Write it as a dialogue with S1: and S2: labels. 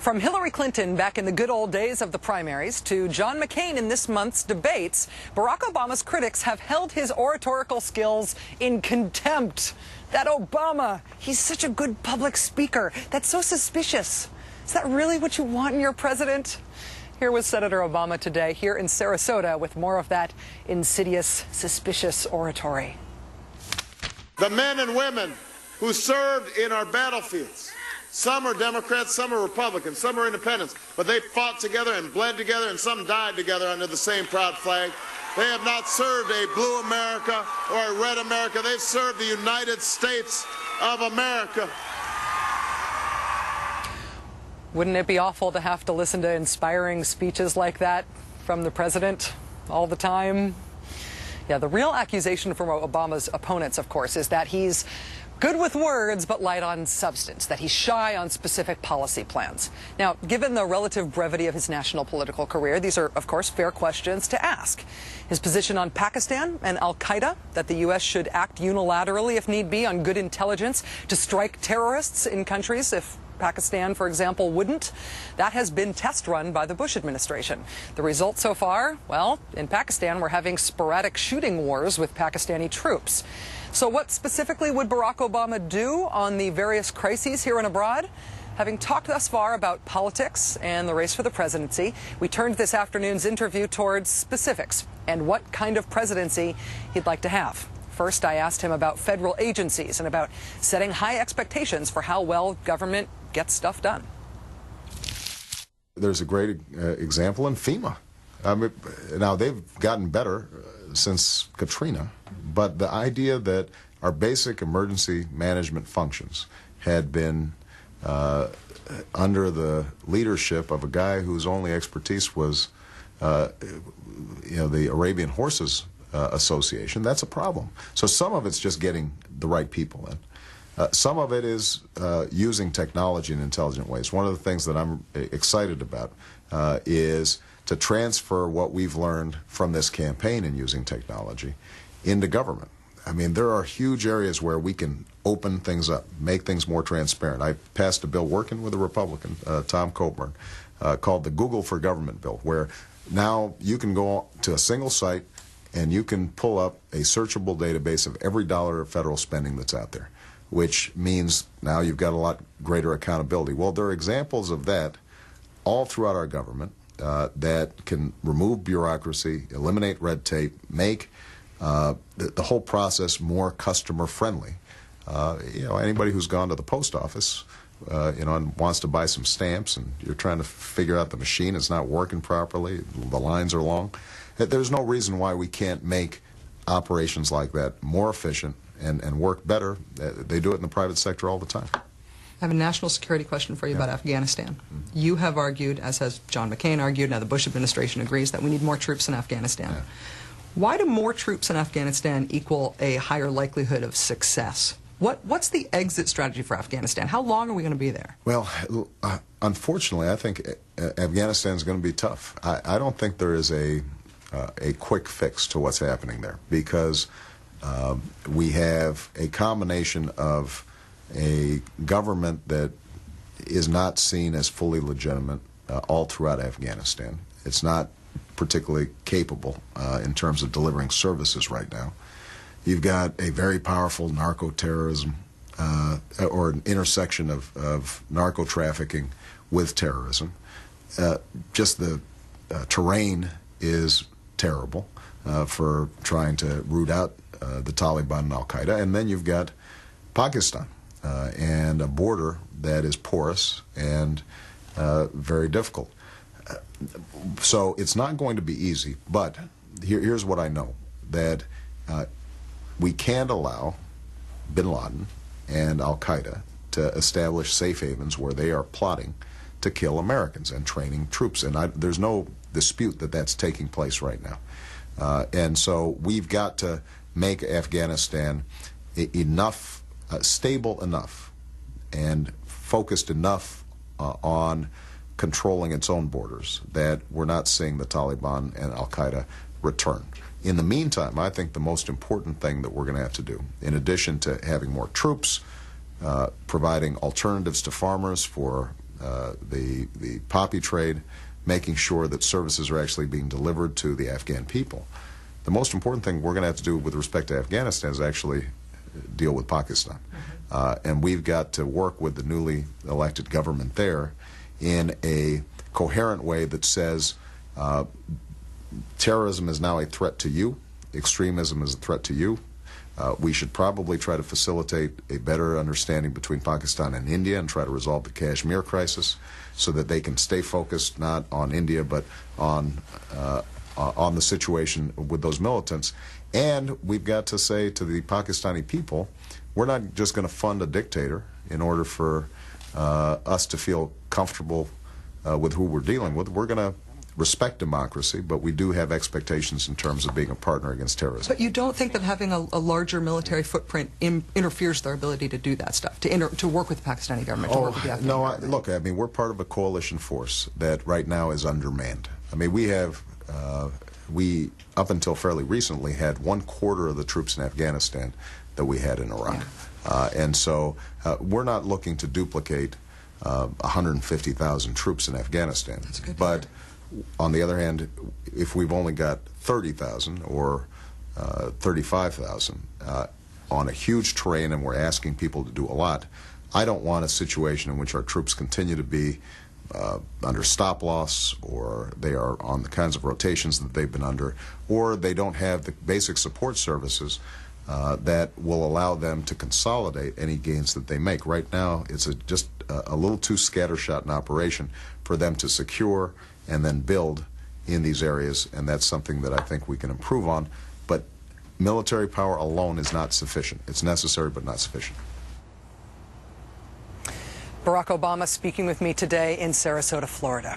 S1: From Hillary Clinton back in the good old days of the primaries to John McCain in this month's debates, Barack Obama's critics have held his oratorical skills in contempt. That Obama, he's such a good public speaker. That's so suspicious. Is that really what you want in your president? Here was Senator Obama today here in Sarasota with more of that insidious, suspicious oratory.
S2: The men and women who served in our battlefields, some are Democrats, some are Republicans, some are independents, but they fought together and bled together, and some died together under the same proud flag. They have not served a blue America or a red America. They've served the United States of America.
S1: Wouldn't it be awful to have to listen to inspiring speeches like that from the president all the time? Yeah, the real accusation from Obama's opponents, of course, is that he's good with words but light on substance, that he's shy on specific policy plans. Now, given the relative brevity of his national political career, these are, of course, fair questions to ask. His position on Pakistan and al-Qaeda, that the U.S. should act unilaterally if need be on good intelligence to strike terrorists in countries if Pakistan, for example, wouldn't. That has been test run by the Bush administration. The result so far, well, in Pakistan, we're having sporadic shooting wars with Pakistani troops. So what specifically would Barack Obama do on the various crises here and abroad? Having talked thus far about politics and the race for the presidency, we turned this afternoon's interview towards specifics and what kind of presidency he'd like to have. First, I asked him about federal agencies and about setting high expectations for how well government gets stuff done.
S3: There's a great example in FEMA. Now, they've gotten better since Katrina, but the idea that our basic emergency management functions had been under the leadership of a guy whose only expertise was, the Arabian Horses Association, that's a problem. So some of it's just getting the right people in. Some of it is using technology in intelligent ways. One of the things that I'm excited about is to transfer what we've learned from this campaign in using technology into government. I mean, there are huge areas where we can open things up, make things more transparent. I passed a bill working with a Republican, Tom Coburn, called the Google for Government bill, where now you can go to a single site and you can pull up a searchable database of every dollar of federal spending that's out there, which means now you've got a lot greater accountability. Well, there are examples of that all throughout our government that can remove bureaucracy, eliminate red tape, make the whole process more customer-friendly. Anybody who's gone to the post office, and wants to buy some stamps, and you're trying to figure out the machine is not working properly, the lines are long. There's no reason why we can't make operations like that more efficient and work better. They do it in the private sector all the time.
S4: I have a national security question for you about Afghanistan. You have argued, as has John McCain argued, now the Bush administration agrees, that we need more troops in Afghanistan. Why do more troops in Afghanistan equal a higher likelihood of success? What's the exit strategy for Afghanistan? How long are we going to be there?
S3: Well, unfortunately, I think Afghanistan is going to be tough. I don't think there is a quick fix to what's happening there, because we have a combination of a government that is not seen as fully legitimate all throughout Afghanistan. It's not particularly capable in terms of delivering services right now. You've got a very powerful narco-terrorism or an intersection of narco-trafficking with terrorism. Just the terrain is terrible for trying to root out the Taliban and al-Qaeda. And then you've got Pakistan and a border that is porous and very difficult. So it's not going to be easy, but here's what I know, that we can't allow bin Laden and al-Qaeda to establish safe havens where they are plotting to kill Americans and training troops. And there's no dispute that that's taking place right now. And so we've got to make Afghanistan enough, stable enough, and focused enough on controlling its own borders that we're not seeing the Taliban and al-Qaeda return. In the meantime, I think the most important thing that we're going to have to do, in addition to having more troops, providing alternatives to farmers for the poppy trade, making sure that services are actually being delivered to the Afghan people. The most important thing we're going to have to do with respect to Afghanistan is actually deal with Pakistan. And we've got to work with the newly elected government there in a coherent way that says terrorism is now a threat to you, extremism is a threat to you. We should probably try to facilitate a better understanding between Pakistan and India and try to resolve the Kashmir crisis so that they can stay focused not on India but on the situation with those militants. And we've got to say to the Pakistani people, we're not just going to fund a dictator in order for us to feel comfortable with who we're dealing with. We're going to respect democracy, but we do have expectations in terms of being a partner against terrorism.
S4: But you don't think that having a larger military footprint interferes with their ability to do that stuff, to work with the Pakistani government, to work with the Afghan government?
S3: Look, I mean, we're part of a coalition force that right now is undermanned. I mean, we have, up until fairly recently, had 1/4 of the troops in Afghanistan that we had in Iraq. Yeah. And so we're not looking to duplicate 150,000 troops in Afghanistan.
S4: That's good.
S3: But on the other hand, if we've only got 30,000 or 35,000 on a huge terrain and we're asking people to do a lot, I don't want a situation in which our troops continue to be under stop-loss, or they are on the kinds of rotations that they've been under, or they don't have the basic support services that will allow them to consolidate any gains that they make. Right now, it's just a little too scattershot an operation for them to secure and then build in these areas, and that's something that I think we can improve on. But military power alone is not sufficient. It's necessary, but not sufficient.
S1: Barack Obama speaking with me today in Sarasota, Florida.